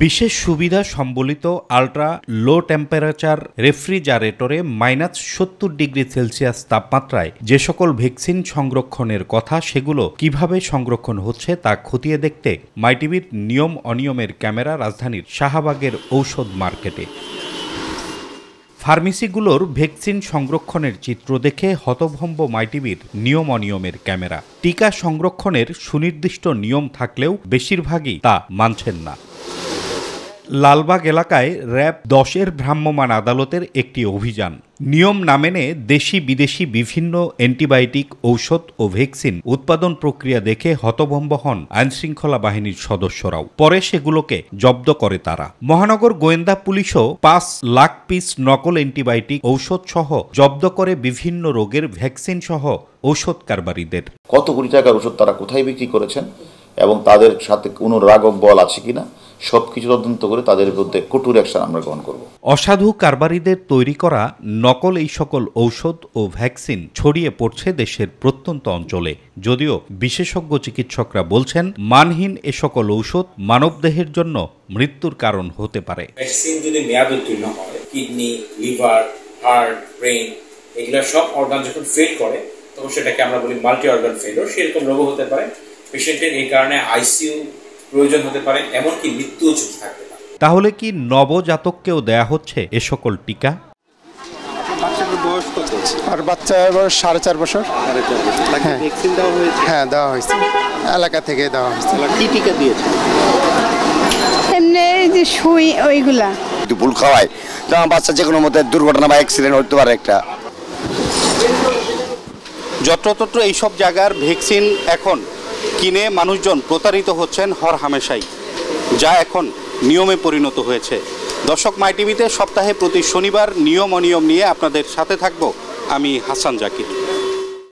বিশেষ সুবিধা সম্বলিত আল্ট্রা লো টেম্পারেচার রেফ্রিজারেটরে -70°C তাপমাত্রায় যে সকল ভ্যাকসিন সংরক্ষণের কথা সেগুলো কিভাবে সংরক্ষণ হচ্ছে তা খতিয়ে দেখতে মাইটিভির নিয়ম অনিয়মের ক্যামেরা রাজধানীর শাহবাগের ঔষধ মার্কেটে। ফার্মেসিগুলোর ভ্যাকসিন সংরক্ষণের চিত্র দেখে হতভম্ব মাইটিভির নিয়ম অনিয়মের ক্যামেরা। টিকা সংরক্ষণের সুনির্দিষ্ট নিয়ম থাকলেও বেশিরভাগই তা মানছেন না। লালবাগ এলাকায় র্যাব 10-এর ভ্রাম্যমাণ আদালতের একটি অভিযান। নিয়ম না মেনে দেশি বিদেশি বিভিন্ন অ্যান্টিবায়োটিক ঔষধ ও ভ্যাকসিন উৎপাদন প্রক্রিয়া দেখে হতভম্ব হন আইনশৃঙ্খলা বাহিনীর সদস্যরাও। পরে সেগুলোকে জব্দ করে তারা। মহানগর গোয়েন্দা পুলিশও 5 লাখ পিস নকল অ্যান্টিবায়োটিক ঔষধ সহ জব্দ করে বিভিন্ন রোগের ভ্যাকসিন সহ ঔষধ কারবারিদের। কত কোটি টাকার ওষুধ তারা কোথায় বিক্রি করেছেন এবং তাদের সাথে কোনো রাঘব বল আছে কিনা সবকিছু তদন্ত করে তাদের বিরুদ্ধে কঠোর অ্যাকশন আমরা গ্রহণ করব। অসাধু কারবারিদের তৈরি করা নকল এই সকল ঔষধ ও ভ্যাকসিন ছড়িয়ে পড়ছে দেশের প্রত্যন্ত অঞ্চলে। যদিও বিশেষজ্ঞ চিকিৎসকরা বলছেন মানহীন এ সকল ঔষধ মানবদেহের জন্য মৃত্যুর কারণ হতে পারে। ভ্যাকসিন যদি মেয়াদ উত্তীর্ণ হয়, কিডনি, লিভার, হার্ট, ব্রেন এগুলো সব অর্গান যখন ফেল করে তখন সেটাকে আমরা বলি মাল্টি অর্গান ফেলিওর। সেরকম রোগ হতে পারে পেশেন্টের, এই কারণে আইসিইউ প্রয়োজন হতে পারে, এমনকি মৃত্যুও ঝুঁকি থাকতে পারে। তাহলে কি নবজাতককেও দেয়া হচ্ছে এ সকল টিকা? বাচ্চাটার বয়স কত? আর বাচ্চার বয়স 4.5 বছর। ভ্যাকসিন দেওয়া হয়েছে? হ্যাঁ, দেওয়া হয়েছে, এলাকা থেকে দেওয়া হয়েছে। কি টিকা দিয়েছে? এমনি যে সুই ওইগুলা একটু ভুল খাওয়ায় তো বাচ্চা যে কোনো মতে দুর্ঘটনা বা অ্যাক্সিডেন্ট হতে পারে একটা। যত্রতত্র এইসব জায়গার ভ্যাকসিন এখন কিনে মানুষজন প্রতারিত হচ্ছেন হরহামেশাই, যা এখন নিয়মে পরিণত হয়েছে। দর্শক, মাইটিভিতে সপ্তাহে প্রতি শনিবার নিয়ম অনিয়ম নিয়ে আপনাদের সাথে থাকব আমি হাসান জাকির।